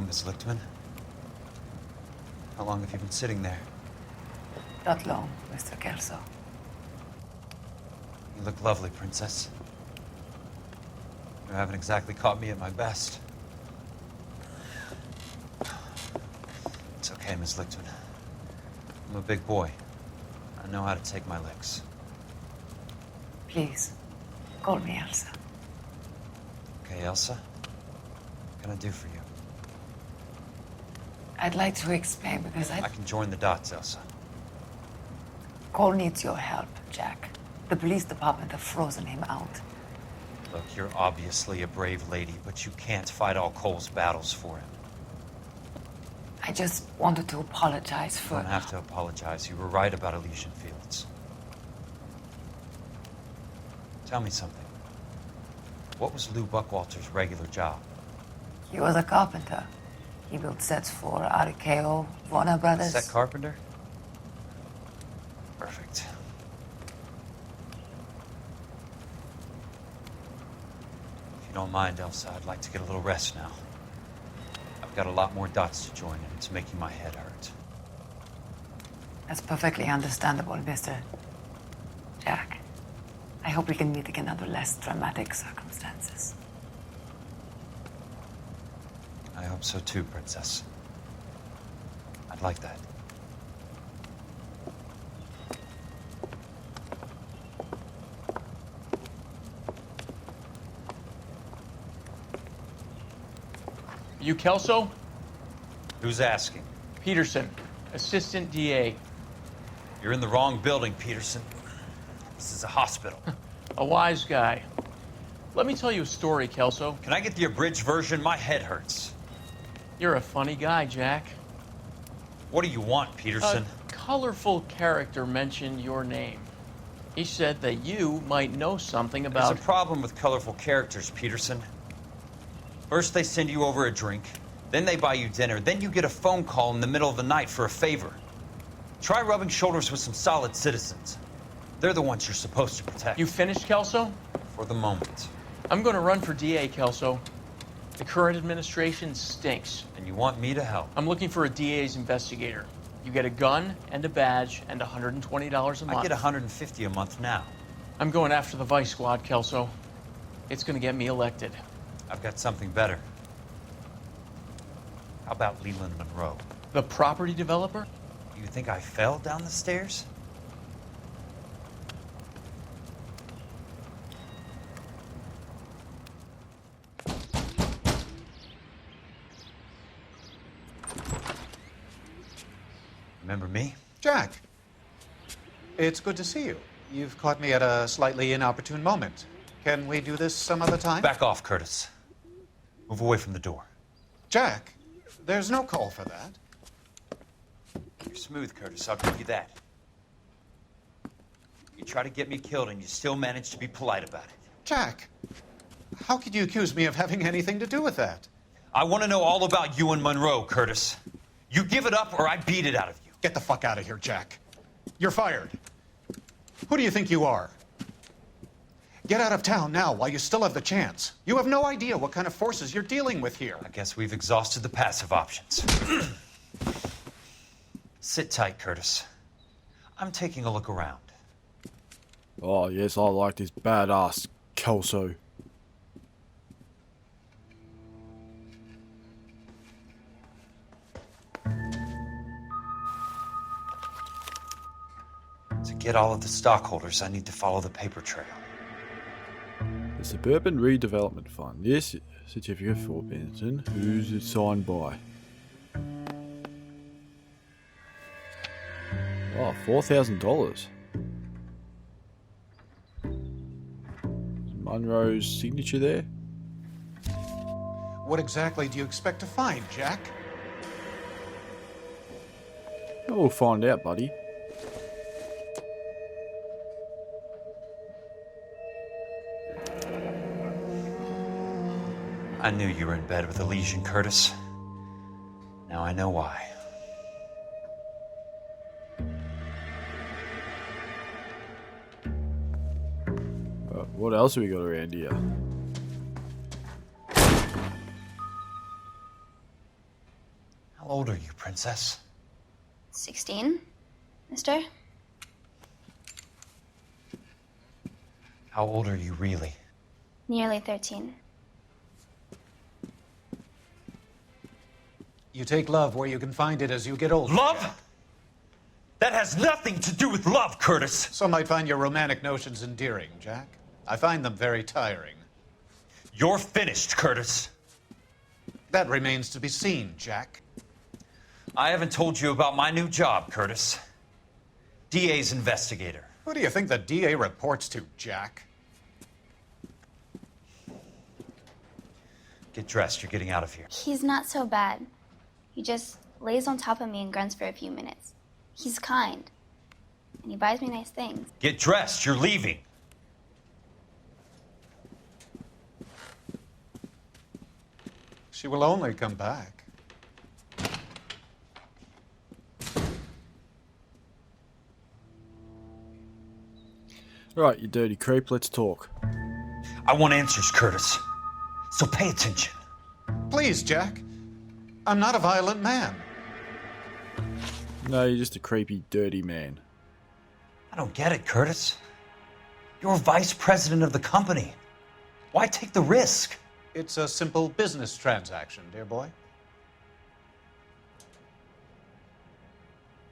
Hello, Miss Lichtman. How long have you been sitting there? Not long, Mr. Kelso. You look lovely, Princess. You haven't exactly caught me at my best. It's okay, Miss Lichtman. I'm a big boy. I know how to take my licks. Please, call me Elsa. Okay, Elsa? What can I do for you? I'd like to explain because I can join the dots, Elsa. Cole needs your help, Jack. The police department have frozen him out. Look, you're obviously a brave lady, but you can't fight all Cole's battles for him. I just wanted to apologize for... You don't have to apologize. You were right about Elysian Fields. Tell me something. What was Lou Buckwalter's regular job? He was a carpenter. He built sets for RKO, Warner Brothers. Set carpenter? Perfect. If you don't mind, Elsa, I'd like to get a little rest now. I've got a lot more dots to join, and it's making my head hurt. That's perfectly understandable, Mr. Jack. I hope we can meet again under less dramatic circumstances. I hope so too, Princess. I'd like that. You Kelso? Who's asking? Peterson, Assistant DA. You're in the wrong building, Peterson. This is a hospital. A wise guy. Let me tell you a story, Kelso. Can I get the abridged version? My head hurts. You're a funny guy, Jack. What do you want, Peterson? A colorful character mentioned your name. He said that you might know something about... There's a problem with colorful characters, Peterson. First they send you over a drink, then they buy you dinner, then you get a phone call in the middle of the night for a favor. Try rubbing shoulders with some solid citizens. They're the ones you're supposed to protect. You finished, Kelso? For the moment. I'm going to run for DA, Kelso. The current administration stinks. And you want me to help? I'm looking for a DA's investigator. You get a gun and a badge and $120 a month. I get $150 a month now. I'm going after the Vice Squad, Kelso. It's going to get me elected. I've got something better. How about Leland Monroe? The property developer? You think I fell down the stairs? Remember me? Jack, it's good to see you. You've caught me at a slightly inopportune moment. Can we do this some other time? Back off, Curtis. Move away from the door. Jack, there's no call for that. You're smooth, Curtis. I'll give you that. You try to get me killed and you still manage to be polite about it. Jack, how could you accuse me of having anything to do with that? I want to know all about you and Monroe, Curtis. You give it up or I beat it out of you. Get the fuck out of here, Jack. You're fired. Who do you think you are? Get out of town now while you still have the chance. You have no idea what kind of forces you're dealing with here. I guess we've exhausted the passive options. Sit tight, Curtis. I'm taking a look around. Oh, yes, I like this badass Kelso. To get all of the stockholders, I need to follow the paper trail. The Suburban Redevelopment Fund. This certificate for Benson. Who's it signed by? Oh, $4,000. Monroe's signature there. What exactly do you expect to find, Jack? We'll find out, buddy. I knew you were in bed with Elysian, Curtis. Now I know why. What else have we got around here? old are you, Princess? 16, mister? How old are you really? Nearly 13. You take love where you can find it as you get older. Love? That has nothing to do with love, Curtis. Some might find your romantic notions endearing, Jack. I find them very tiring. You're finished, Curtis. That remains to be seen, Jack. I haven't told you about my new job, Curtis. DA's investigator. Who do you think the DA reports to, Jack? Get dressed, you're getting out of here. He's not so bad. He just lays on top of me and grunts for a few minutes. He's kind. And he buys me nice things. Get dressed, you're leaving. She will only come back. Right, you dirty creep, let's talk. I want answers, Curtis. So pay attention. Please, Jack. I'm not a violent man. No, you're just a creepy, dirty man. I don't get it, Curtis. You're vice president of the company. Why take the risk? It's a simple business transaction, dear boy.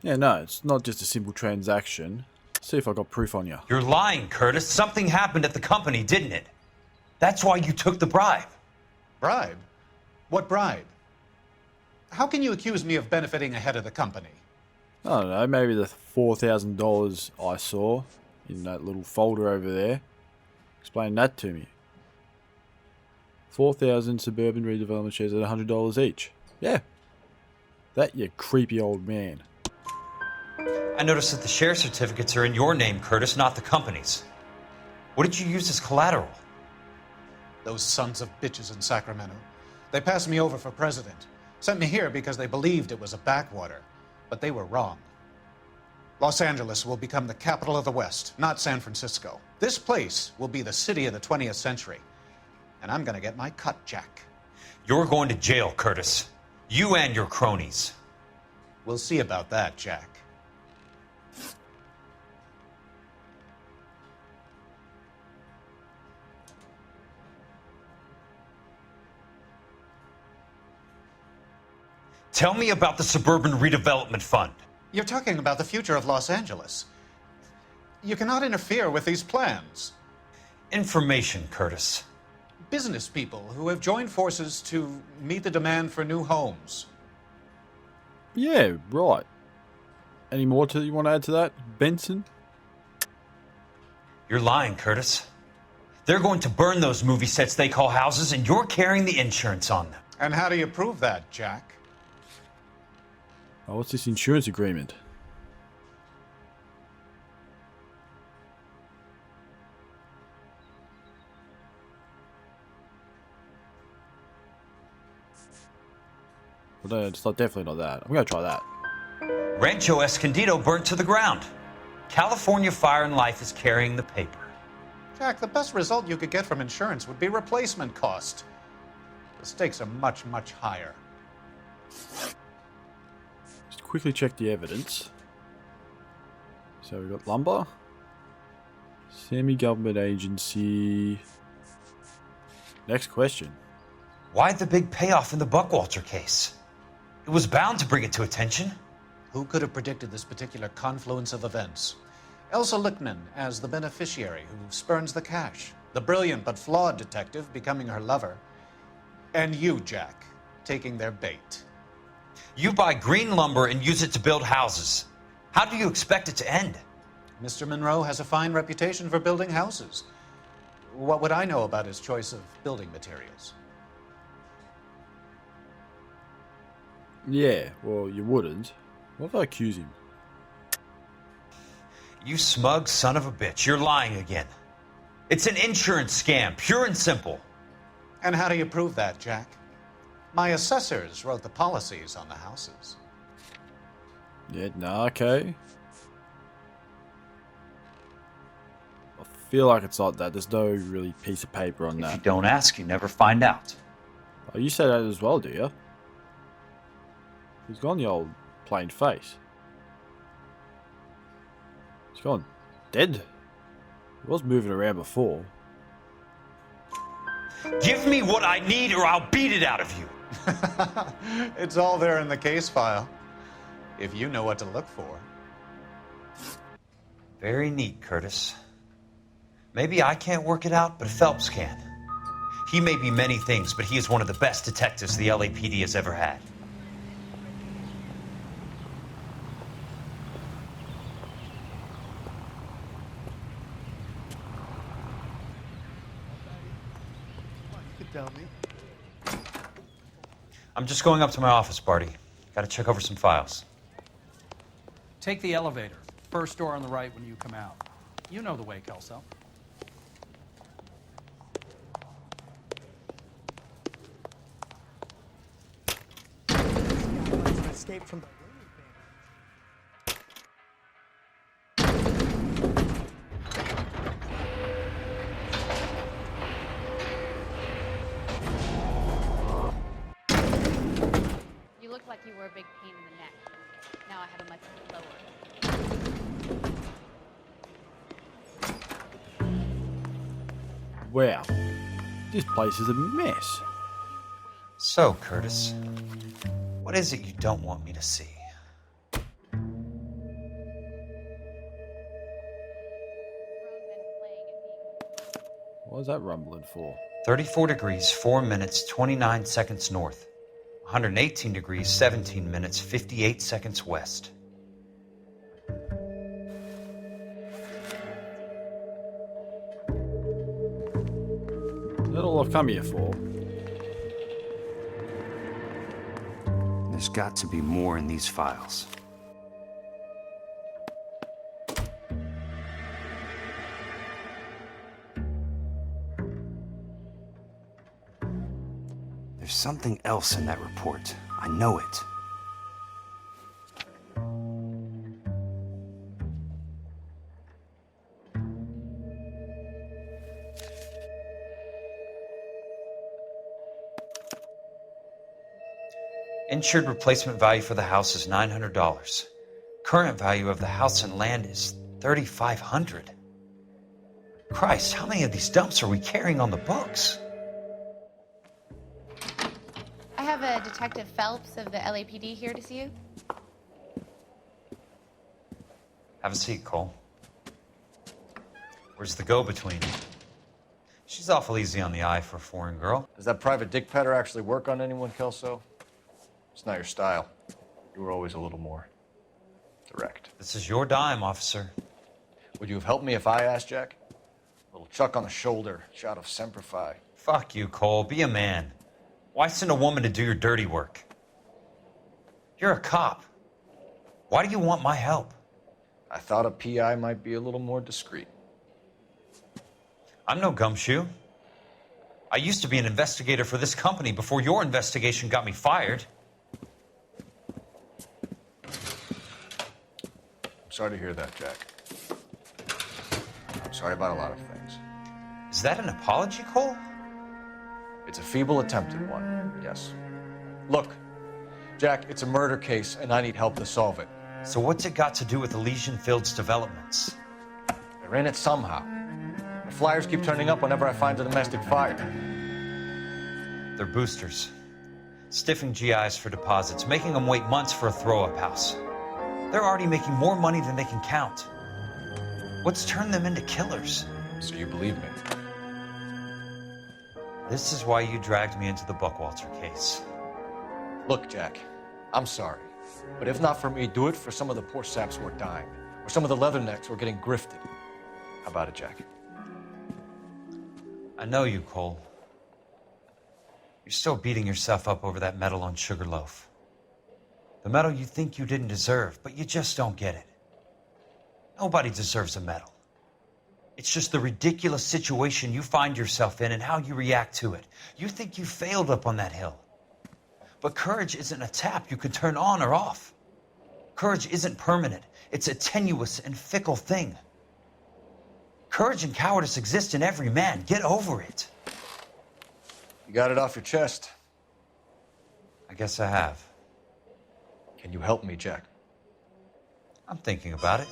Yeah, no, it's not just a simple transaction. See if I got proof on you. You're lying, Curtis. Something happened at the company, didn't it? That's why you took the bribe. Bribe? What bribe? How can you accuse me of benefiting ahead of the company? I don't know, maybe the $4,000 I saw in that little folder over there. Explain that to me. 4,000 suburban redevelopment shares at $100 each. Yeah. That, you creepy old man. I noticed that the share certificates are in your name, Curtis, not the company's. What did you use as collateral? Those sons of bitches in Sacramento. They passed me over for president. Sent me here because they believed it was a backwater. But they were wrong. Los Angeles will become the capital of the West, not San Francisco. This place will be the city of the 20th century. And I'm gonna get my cut, Jack. You're going to jail, Curtis. You and your cronies. We'll see about that, Jack. Tell me about the Suburban Redevelopment Fund. You're talking about the future of Los Angeles. You cannot interfere with these plans. Information, Curtis. Business people who have joined forces to meet the demand for new homes. Yeah, right. Any more you want to add to that, Benson? You're lying, Curtis. They're going to burn those movie sets they call houses, and you're carrying the insurance on them. And how do you prove that, Jack? Oh, what's this insurance agreement? Well, no, it's not definitely not that. I'm going to try that. Rancho Escondido burnt to the ground. California Fire and Life is carrying the paper. Jack, the best result you could get from insurance would be replacement cost. The stakes are much, much higher. Just quickly check the evidence. So we've got lumber. Semi-government agency. Next question. Why the big payoff in the Buckwalter case? It was bound to bring it to attention. Who could have predicted this particular confluence of events? Elsa Lichtman as the beneficiary who spurns the cash. The brilliant but flawed detective becoming her lover. And you, Jack, taking their bait. You buy green lumber and use it to build houses. How do you expect it to end? Mr. Monroe has a fine reputation for building houses. What would I know about his choice of building materials? Yeah, well, you wouldn't. What if I accuse him? You smug son of a bitch. You're lying again. It's an insurance scam, pure and simple. And how do you prove that, Jack? My assessors wrote the policies on the houses. Yeah, nah, okay. I feel like it's like that. There's no really piece of paper on If that. you don't ask, you never find out. Oh, you say that as well, do you? He's gone the old plain face. He's gone dead. He was moving around before. Give me what I need or I'll beat it out of you. It's all there in the case file, if you know what to look for. Very neat, Curtis. Maybe I can't work it out, but Phelps can. He may be many things, but he is one of the best detectives the LAPD has ever had. I'm just going up to my office, Barty. Gotta check over some files. Take the elevator. First door on the right when you come out. You know the way, Kelso. Escape from the You looked like you were a big pain in the neck. Now I have a much lower. Wow. This place is a mess. So, Curtis, what is it you don't want me to see? What is that rumbling for? 34 degrees, 4 minutes, 29 seconds north. 118 degrees, 17 minutes, 58 seconds west. Is that all I've come here for? There's got to be more in these files. There's something else in that report. I know it. Insured replacement value for the house is $900. Current value of the house and land is $3,500. Christ, how many of these dumps are we carrying on the books? I have a Detective Phelps of the LAPD here to see you. Have a seat, Cole. Where's the go-between? She's awful easy on the eye for a foreign girl. Does that private dick petter actually work on anyone, Kelso? It's not your style. You were always a little more direct. This is your dime, officer. Would you have helped me if I asked, Jack? A little chuck on the shoulder, shot of Semper Fi. Fuck you, Cole. Be a man. Why send a woman to do your dirty work? You're a cop. Why do you want my help? I thought a PI might be a little more discreet. I'm no gumshoe. I used to be an investigator for this company before your investigation got me fired. I'm sorry to hear that, Jack. I'm sorry about a lot of things. Is that an apology, Cole? It's a feeble attempt at one, yes. Look, Jack, it's a murder case, and I need help to solve it. So what's it got to do with Elysian Fields developments? They're in it somehow. The flyers keep turning up whenever I find a domestic fire. They're boosters. Stiffing GIs for deposits, making them wait months for a throw-up house. They're already making more money than they can count. What's turned them into killers? So you believe me? This is why you dragged me into the Buckwalter case. Look, Jack, I'm sorry. But if not for me, do it for some of the poor saps who are dying. Or some of the leathernecks who are getting grifted. How about it, Jack? I know you, Cole. You're still beating yourself up over that medal on Sugarloaf. The medal you think you didn't deserve, but you just don't get it. Nobody deserves a medal. It's just the ridiculous situation you find yourself in and how you react to it. You think you failed up on that hill. But courage isn't a tap you can turn on or off. Courage isn't permanent. It's a tenuous and fickle thing. Courage and cowardice exist in every man. Get over it. You got it off your chest. I guess I have. Can you help me, Jack? I'm thinking about it.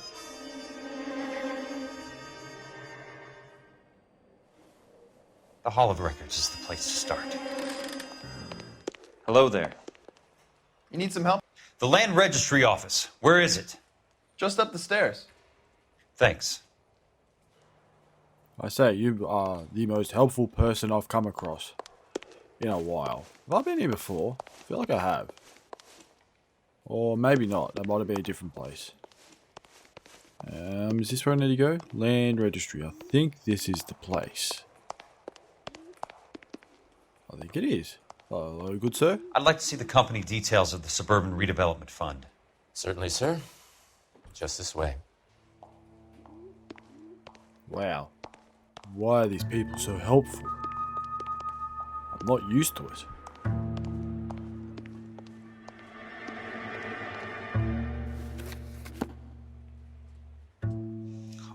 The Hall of Records is the place to start. Hello there. You need some help? The Land Registry Office. Where is it? Just up the stairs. Thanks. I say, you are the most helpful person I've come across in a while. Have I been here before? I feel like I have. Or maybe not. That might have been a different place. Is this where I need to go? Land Registry. I think this is the place. I think it is. Hello, good sir. I'd like to see the company details of the Suburban Redevelopment Fund. Certainly, sir. Just this way. Wow. Why are these people so helpful? I'm not used to it.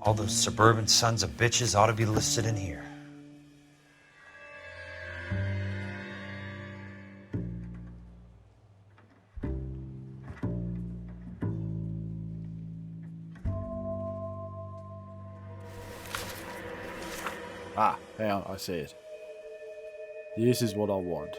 All those suburban sons of bitches ought to be listed in here. Ah, hang on, I see it. This is what I want.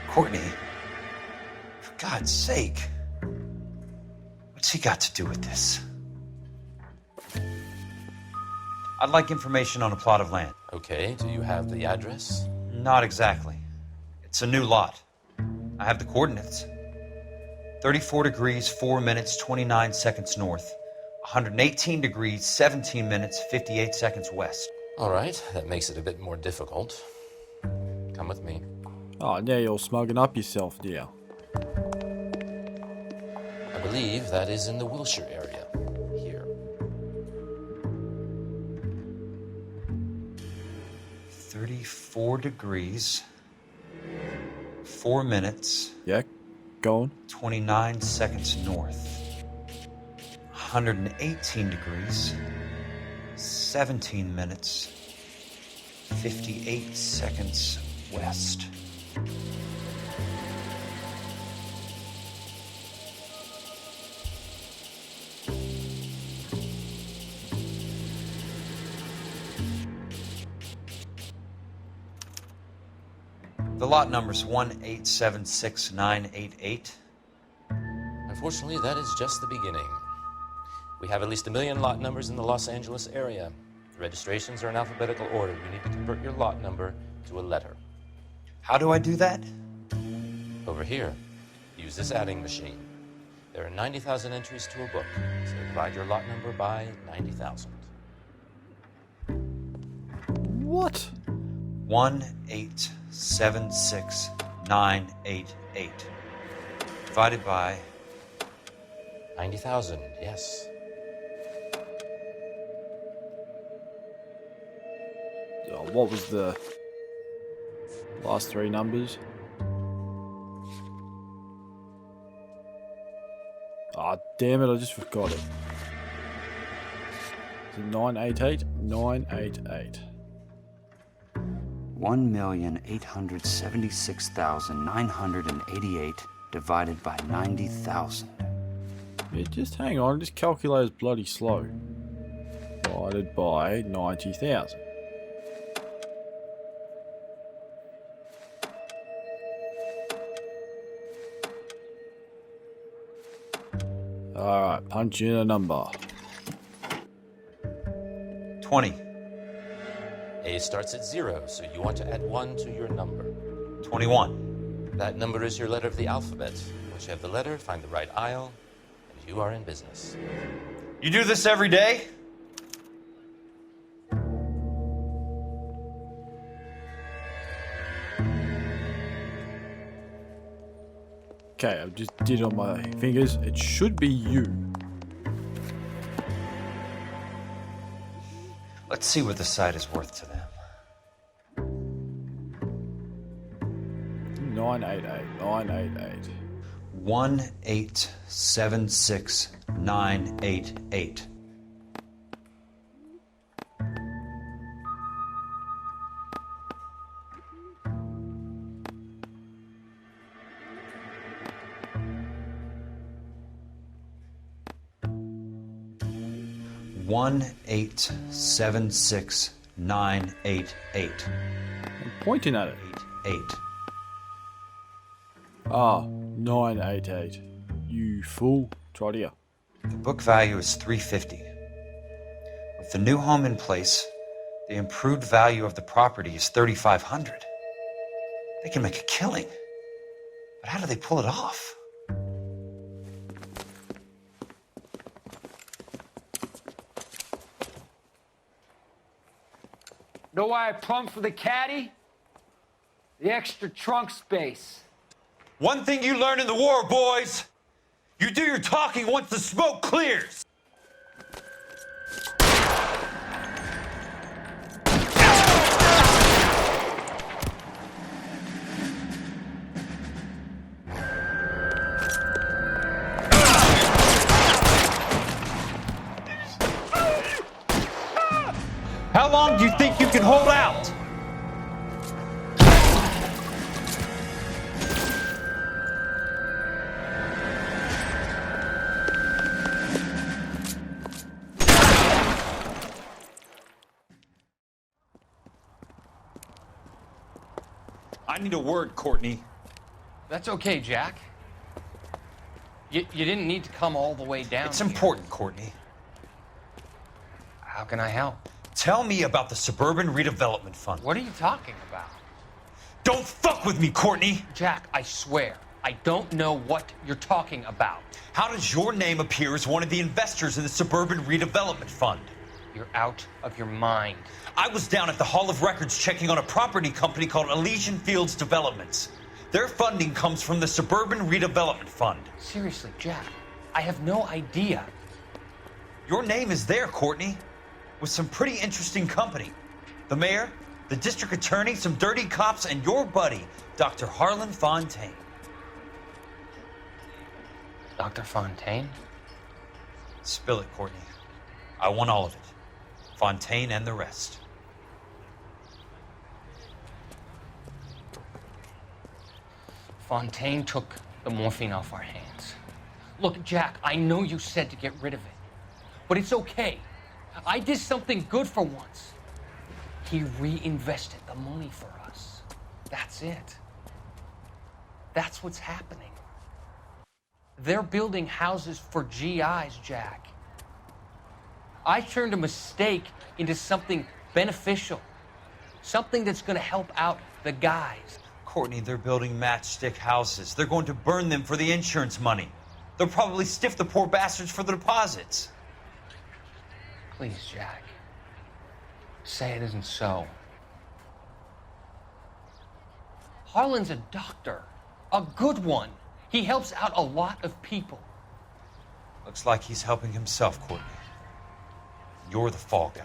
Courtney, for God's sake, what's he got to do with this? I'd like information on a plot of land. Okay, do you have the address? Not exactly. It's a new lot. I have the coordinates. 34 degrees, 4 minutes, 29 seconds north. 118 degrees, 17 minutes, 58 seconds west. All right, that makes it a bit more difficult. Come with me. Oh, now you're smugging up yourself, dear. I believe that is in the Wilshire area. Here. 34 degrees, 4 minutes. Yeah, go on. 29 seconds north. 118 degrees, 17 minutes, 58 seconds west. The lot number's 1876988. Unfortunately, that is just the beginning. We have at least 1 million lot numbers in the Los Angeles area. The registrations are in alphabetical order. You need to convert your lot number to a letter. How do I do that? Over here, use this adding machine. There are 90,000 entries to a book, so divide your lot number by 90,000. What? 1876988. Divided by 90,000, yes. What was the last 3 numbers? Ah, damn it, I just forgot it. Is it 988? 988. 1,876,988 divided by 90,000. Yeah, just hang on, this calculator's bloody slow. Divided by 90,000. Alright, punch in a number. 20. A starts at 0, so you want to add 1 to your number. 21. That number is your letter of the alphabet. Once you have the letter, find the right aisle, and you are in business. You do this every day? Okay, I just did it on my fingers. It should be you. Let's see what the site is worth to them. 988, 988. 1876988. One 1876988. I'm pointing at it. 88. Ah, 988. You fool. Try it here. The book value is $350. With the new home in place, the improved value of the property is $3,500. They can make a killing. But how do they pull it off? Know why I plumbed for the caddy? The extra trunk space. One thing you learn in the war, boys. You do your talking once the smoke clears. How long do you think you can hold out? I need a word, Courtney. That's okay, Jack. You didn't need to come all the way down. It's here. important, Courtney. How can I help? Tell me about the Suburban Redevelopment Fund. What are you talking about? Don't fuck with me, Courtney! Jack, I swear, I don't know what you're talking about. How does your name appear as one of the investors in the Suburban Redevelopment Fund? You're out of your mind. I was down at the Hall of Records checking on a property company called Elysian Fields Developments. Their funding comes from the Suburban Redevelopment Fund. Seriously, Jack, I have no idea. Your name is there, Courtney, with some pretty interesting company. The mayor, the district attorney, some dirty cops, and your buddy, Dr. Harlan Fontaine. Dr. Fontaine? Spill it, Courtney. I want all of it. Fontaine and the rest. Fontaine took the morphine off our hands. Look, Jack, I know you said to get rid of it, but it's okay. I did something good for once. He reinvested the money for us. That's it. That's what's happening. They're building houses for GIs, Jack. I turned a mistake into something beneficial, something that's going to help out the guys. Courtney, they're building matchstick houses. They're going to burn them for the insurance money. They'll probably stiff the poor bastards for the deposits. Please, Jack. Say it isn't so. Harlan's a doctor. A good one. He helps out a lot of people. Looks like he's helping himself, Courtney. You're the fall guy.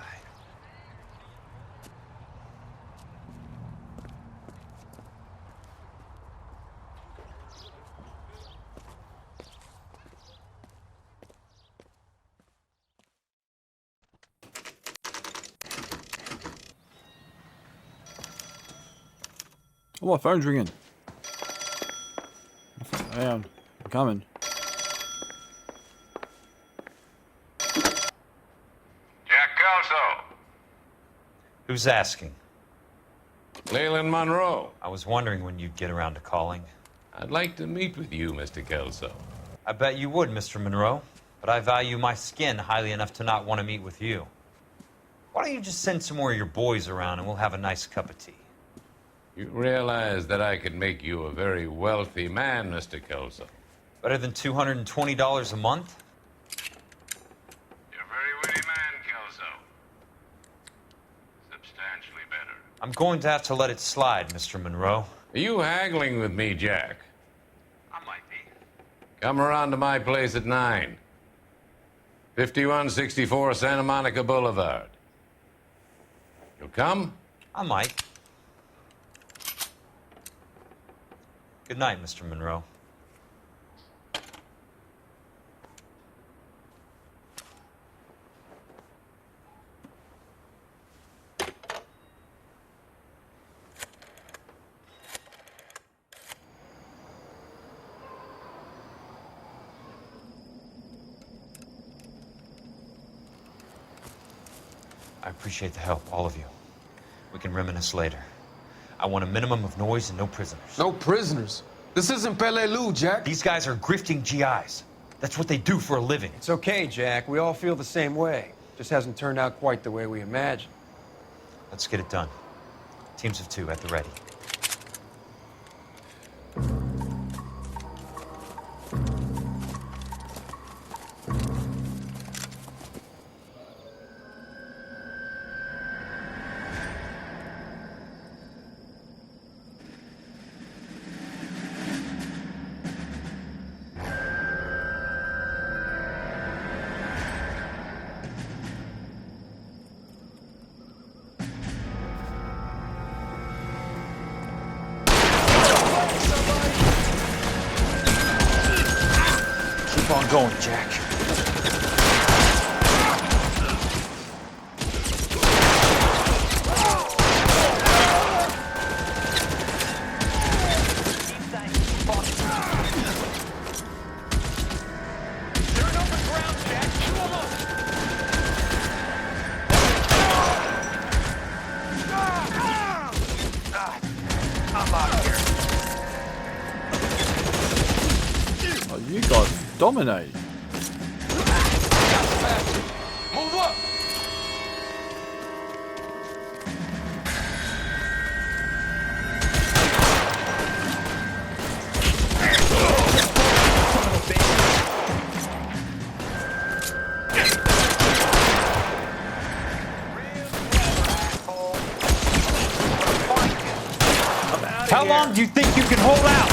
Oh, my phone's ringing. Hang on. I'm coming. Jack Kelso. Who's asking? Leland Monroe. I was wondering when you'd get around to calling. I'd like to meet with you, Mr. Kelso. I bet you would, Mr. Monroe. But I value my skin highly enough to not want to meet with you. Why don't you just send some more of your boys around and we'll have a nice cup of tea? You realize that I could make you a very wealthy man, Mr. Kelso. Better than $220 a month? You're a very witty man, Kelso. Substantially better. I'm going to have to let it slide, Mr. Monroe. Are you haggling with me, Jack? I might be. Come around to my place at 9. 5164 Santa Monica Boulevard. You'll come? I might. Good night, Mr. Monroe. I appreciate the help, all of you. We can reminisce later. I want a minimum of noise and no prisoners. No prisoners? This isn't Peleliu, Jack. These guys are grifting GIs. That's what they do for a living. It's okay, Jack. We all feel the same way. Just hasn't turned out quite the way we imagined. Let's get it done. Teams of 2 at the ready. Keep on going, Jack. Oh, you guys dominate. Move up! How long do you think you can hold out?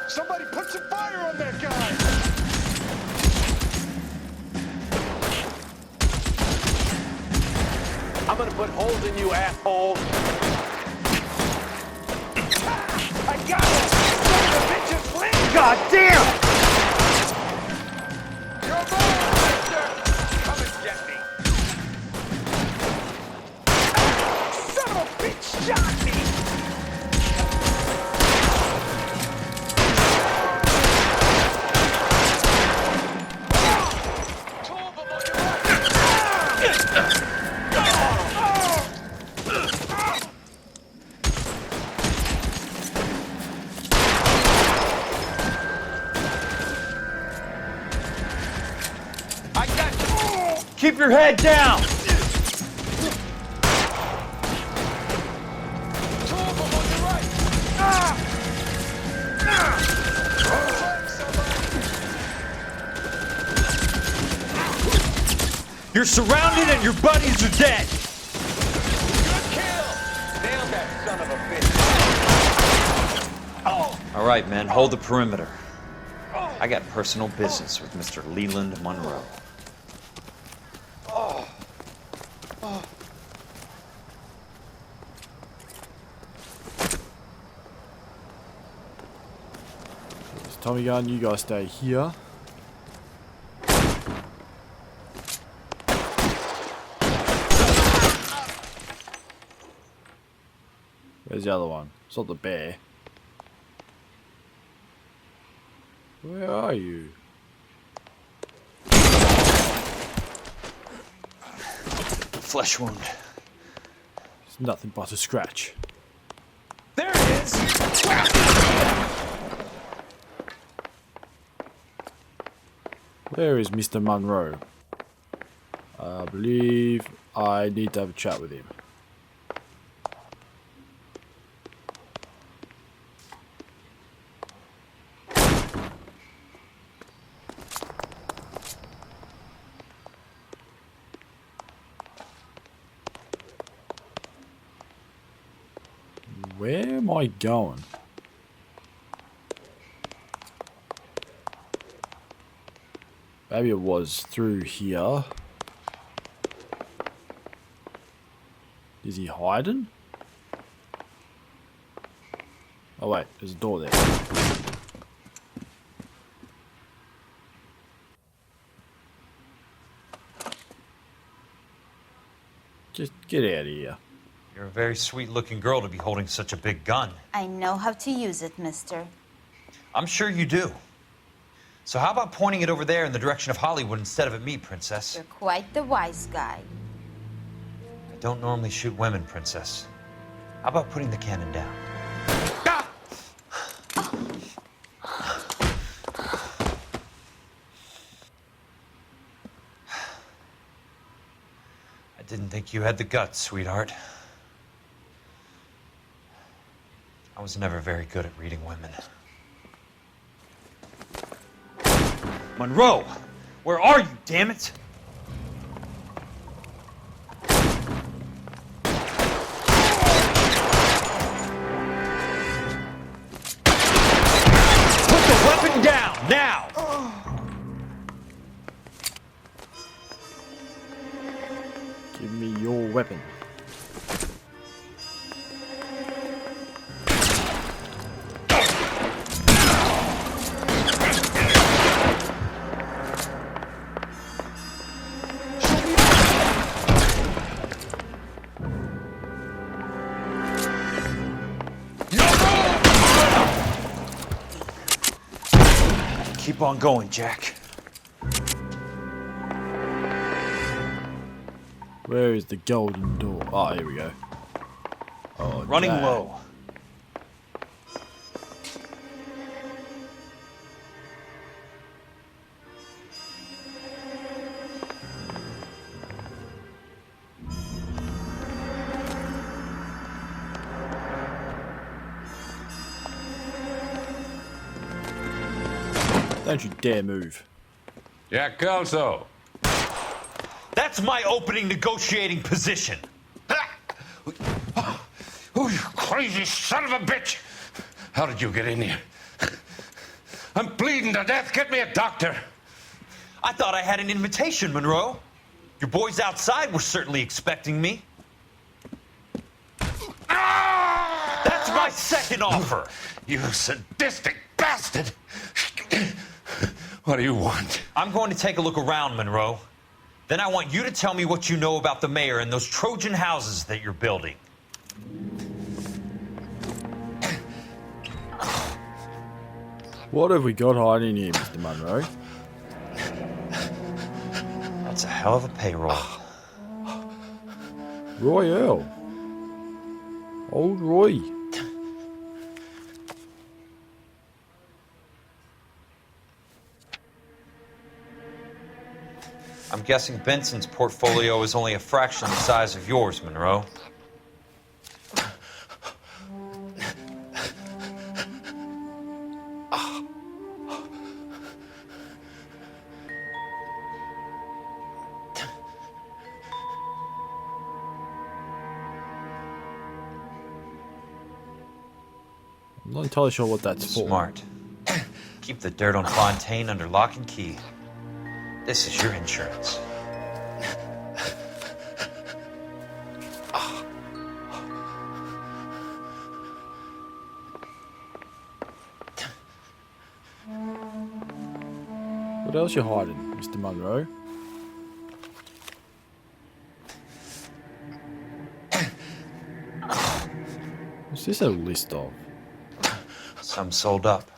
Somebody put some fire on that guy! I'm gonna put holes in you, asshole! I got it! Son of a bitches, please! God damn! Come on, mister! Come and get me! Son of a bitch shot me! Keep your head down! You're surrounded and your buddies are dead! Good kill! Nailed that son of a bitch! Oh! All right, men, hold the perimeter. I got personal business with Mr. Leland Monroe. Tommy gun, you guys stay here. Where's the other one? It's not the bear. Where are you? Flesh wound. It's nothing but a scratch. There it is! Where is Mr. Monroe? I believe I need to have a chat with him. Where am I going? Maybe it was through here. Is he hiding? Oh wait, there's a door there. Just get out of here. You're a very sweet-looking girl to be holding such a big gun. I know how to use it, mister. I'm sure you do. So how about pointing it over there in the direction of Hollywood instead of at me, Princess? You're quite the wise guy. I don't normally shoot women, Princess. How about putting the cannon down? I didn't think you had the guts, sweetheart. I was never very good at reading women. Monroe! Where are you, damn it? Put the weapon down, now! Give me your weapon. Keep on going, Jack. Where is the golden door? Oh, here we go. Oh, Running Jack. low. Don't you dare move. Jack Kelso. That's my opening negotiating position. Oh, you crazy son of a bitch! How did you get in here? I'm bleeding to death. Get me a doctor. I thought I had an invitation, Monroe. Your boys outside were certainly expecting me. That's my second offer. You sadistic bastard! What do you want? I'm going to take a look around, Monroe. Then I want you to tell me what you know about the mayor and those Trojan houses that you're building. What have we got hiding here, Mr. Monroe? That's a hell of a payroll. Royale. Old Roy. I'm guessing Benson's portfolio is only a fraction the size of yours, Monroe. I'm not entirely sure what that's for. Smart. Keep the dirt on Fontaine under lock and key. This is your insurance. What else you hiding, Mr. Monroe? What's this a list of? Some sold up.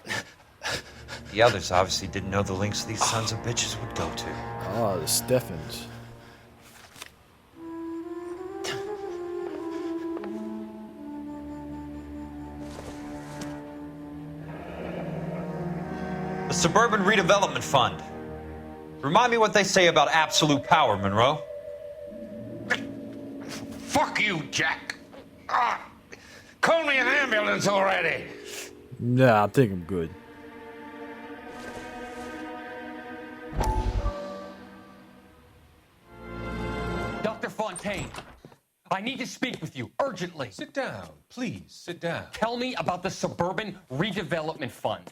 The others obviously didn't know the links these sons of bitches would go to. Ah, the Steffens. The Suburban Redevelopment Fund. Remind me what they say about absolute power, Monroe. Fuck you, Jack. Call me an ambulance already. Nah, I think I'm good. Dr. Fontaine, I need to speak with you urgently. Sit down, please, sit down. Tell me about the Suburban Redevelopment Fund.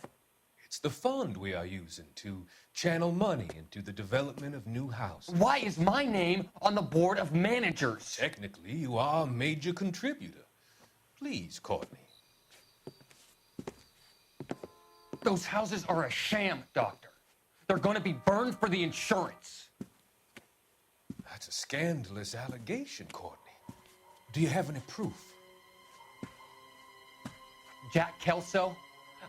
It's the fund we are using to channel money into the development of new houses. Why is my name on the board of managers? Technically, you are a major contributor. Please, Courtney. Those houses are a sham, Doctor. They're going to be burned for the insurance. That's a scandalous allegation, Courtney. Do you have any proof? Jack Kelso,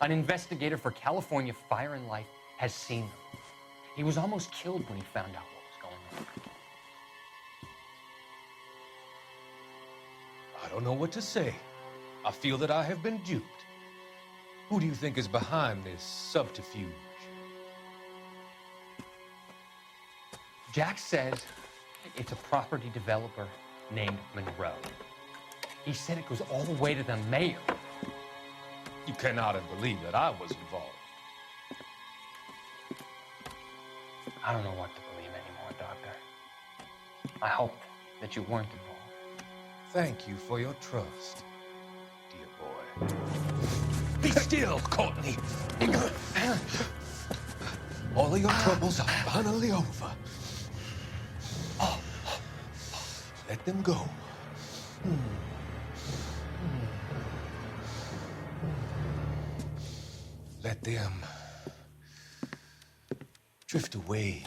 an investigator for California Fire and Life, has seen them. He was almost killed when he found out what was going on. I don't know what to say. I feel that I have been duped. Who do you think is behind this subterfuge? Jack says it's a property developer named Monroe. He said it goes all the way to the mayor. You cannot have believed that I was involved. I don't know what to believe anymore, Doctor. I hoped that you weren't involved. Thank you for your trust, dear boy. Be still, Courtney. All of your troubles are finally over. Let them go. Let them drift away.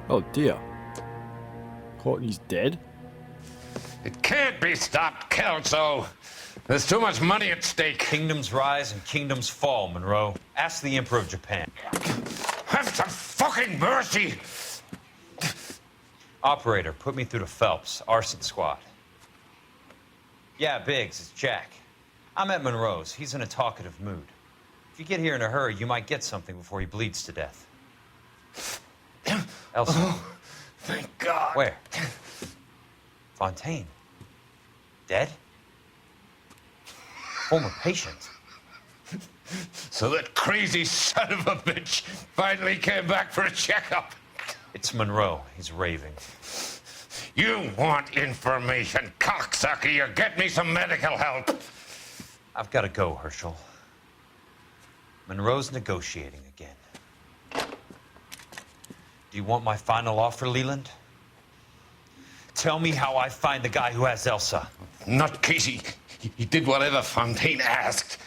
Oh dear. Courtney's dead? It can't be stopped, Kelso. There's too much money at stake. Kingdoms rise and kingdoms fall, Monroe. Ask the Emperor of Japan. Have some fucking mercy! Operator, put me through to Phelps, arson squad. Yeah, Biggs, it's Jack. I'm at Monroe's. He's in a talkative mood. If you get here in a hurry, you might get something before he bleeds to death. Elsa. Oh, thank God. Where? Fontaine. Dead? Former patient. So that crazy son of a bitch finally came back for a checkup. It's Monroe. He's raving. You want information, cocksucker. You get me some medical help. I've got to go, Herschel. Monroe's negotiating again. Do you want my final offer, Leland? Tell me how I find the guy who has Elsa. Nutcase, he did whatever Fontaine asked.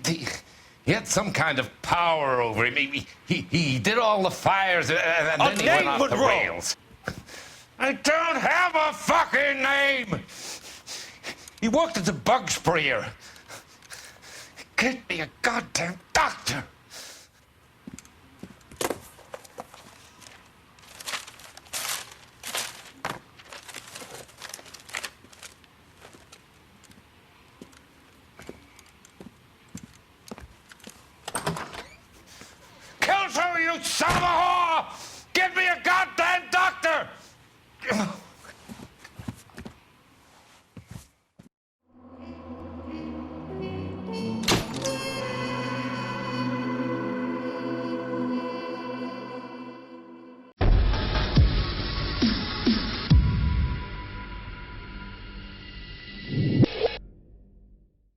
He had some kind of power over him. He did all the fires, and then he went off the rails. I don't have a fucking name! He worked as a bug sprayer. Get me a goddamn doctor! Kelso, you son of a